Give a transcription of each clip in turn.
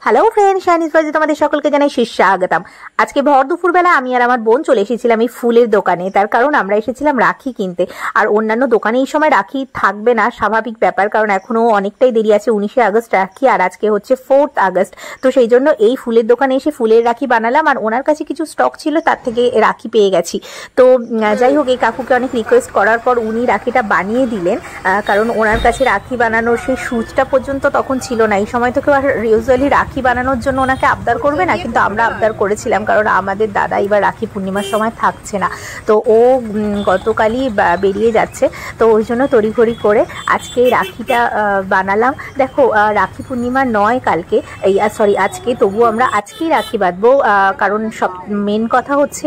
Hello friend, শাইনিজ ভয়েসে তোমাদের সকলকে জানাই স্বাগতম। আজকে ভর দুপুরবেলা আমি আর আমার বোন চলে এসেছিলাম এই ফুলের দোকানে। তার কারণ আমরা এসেছিলাম রাখি কিনতে। আর অন্যান্য দোকানে এই সময় রাখি থাকবে না, স্বাভাবিক ব্যাপার, কারণ এখনো অনেকটাই দেরি আছে। 19শে আগস্ট রাখি, আর আজকে হচ্ছে 4 আগস্ট। তো সেই জন্য এই ফুলের দোকানে এসে ফুলের রাখি বানালাম। আর ওনার কাছে কিছু স্টক ছিল, তার থেকে রাখি পেয়ে গেছি। তো যাই হোক, এই কাকুকে অনেক রিকোয়েস্ট করার পর উনি রাখিটা বানিয়ে দিলেন। কারণ ওনার কাছে রাখি বানানোর সেই সুচটা পর্যন্ত তখন ছিল না। এই সময় তো কেউ ইউজুয়ালি রাখি বানানোর জন্য ওনাকে আবদার করবে না, কিন্তু আমরা আবদার করেছিলাম, কারণ আমাদের দাদা এবার রাখি পূর্ণিমার সময় থাকছে না। তো ও গতকালই বেরিয়ে যাচ্ছে, তো ওই জন্য তড়িঘড়ি করে আজকে রাখিটা বানালাম। দেখো, রাখি পূর্ণিমা নয় কালকে, আজকে, তবুও আমরা আজকেই রাখি বাঁধবো। কারণ সব মেন কথা হচ্ছে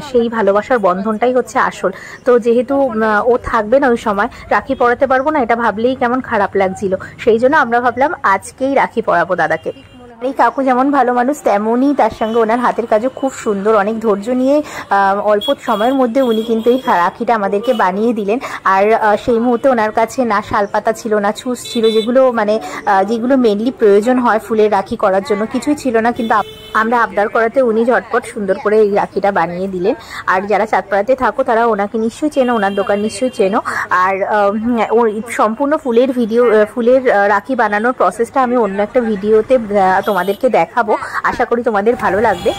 সেই ভালোবাসার বন্ধনটাই হচ্ছে আসল। তো যেহেতু ও থাকবে না ওই সময়, রাখি পরাতে পারবো না, এটা ভাবলেই কেমন খারাপ লাগছিল। সেই জন্য আমরা ভাবলাম আজকেই রাখি পরাবো দাদাকে। এই কাকু যেমন ভালো মানুষ, তেমনই তার সঙ্গে ওনার হাতের কাজও খুব সুন্দর। অনেক ধৈর্য নিয়ে অল্প সময়ের মধ্যে উনি কিন্তু এই রাখিটা আমাদেরকে বানিয়ে দিলেন। আর সেই মুহূর্তে ওনার কাছে না শালপাতা ছিল, না ছুঁচ ছিল, যেগুলো মেনলি প্রয়োজন হয় ফুলের রাখি করার জন্য, কিছুই ছিল না। কিন্তু আমরা আবদার করাতে উনি ঝটপট সুন্দর করে এই রাখিটা বানিয়ে দিলেন। আর যারা চাঁদপাড়াতে থাকো তারা ওনাকে নিশ্চয়ই চেনো, ওনার দোকান নিশ্চয়ই চেনো। আর সম্পূর্ণ ফুলের রাখি বানানোর প্রসেসটা আমি অন্য একটা ভিডিওতে তোমাদেরকে দেখাবো। আশা করি তোমাদের ভালো লাগবে।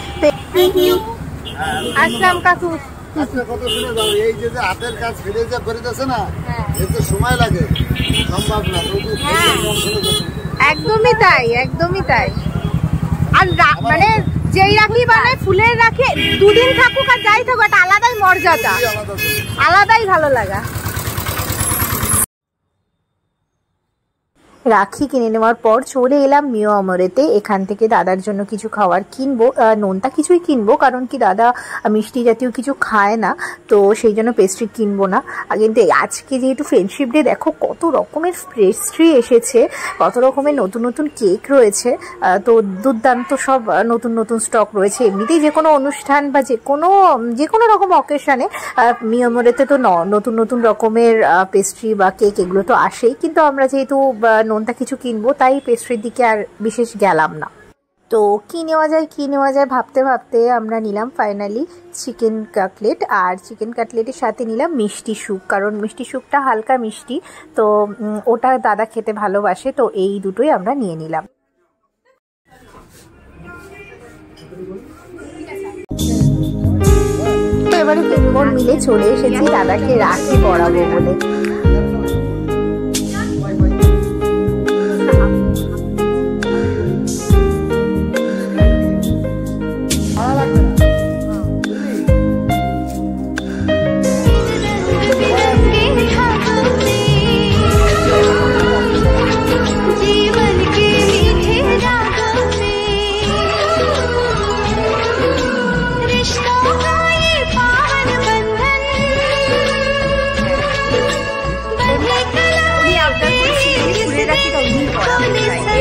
আসলাম কাকু। এই যে হাতের কাজ ফিরে যে করিতেছে না, এতে সময় লাগে, সম্ভব না। একদমই তাই, একদমই তাই। আর মানে যেই রাখি বানায়, ফুলের রাখি, দুদিন থাকুক আর যাই থাকুক, একটা আলাদাই মর্যাদা, আলাদাই ভালো লাগা। রাখি কিনে নেওয়ার পর চলে এলাম মিও অমরেতে। এখান থেকে দাদার জন্য কিছু খাবার কিনবো, নোনতা কিছুই কিনবো, কারণ কি দাদা মিষ্টি জাতীয় কিছু খায় না, তো সেই জন্য পেস্ট্রি কিনবো না। কিন্তু আজকে যেহেতু ফ্রেন্ডশিপ ডে, দেখো কত রকমের পেস্ট্রি এসেছে, কত রকমের নতুন নতুন কেক রয়েছে। তো দুর্দান্ত সব নতুন নতুন স্টক রয়েছে। এমনিতেই যে কোনো অনুষ্ঠান বা যে কোনো রকম অকেশনে মিও অমরেতে তো নতুন নতুন রকমের পেস্ট্রি বা কেক এগুলো তো আসেই। কিন্তু আমরা যেহেতু নোনতা কিছু কিনবো, তাই পেস্ট্রির দিকে আর বিশেষ গেলাম না। তো কি নেওয়া যায় ভাবতে ভাবতে আমরা নিলাম ফাইনালি চিকেন কাটলেট। আর চিকেন কাটলেটের সাথে নিলাম মিষ্টি স্যুপ, কারণ মিষ্টি স্যুপটা হালকা মিষ্টি, তো ওটা দাদা খেতে ভালোবাসে। তো এই দুটোই আমরা নিয়ে নিলাম। এবারে 3 বোন মিলে চলে এসেছি দাদাকে রাখি পরাবো বলে।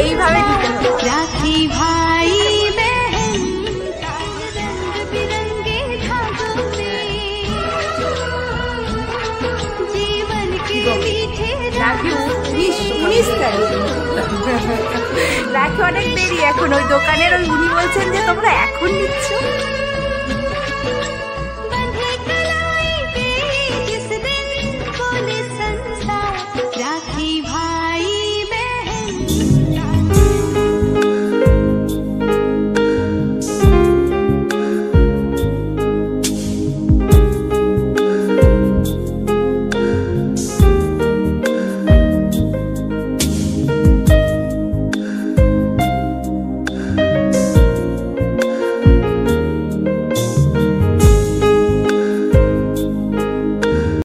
এইভাবে রাখি ভাই বহন রঙ বিরঙ্গে ধাগোं में जीवन के मीठे রাখি 19 তারিখ। রাখি অনেক দেরি এখন, ওই দোকানের ওই উনি বলছেন যে তোমরা এখন নিচ্ছ।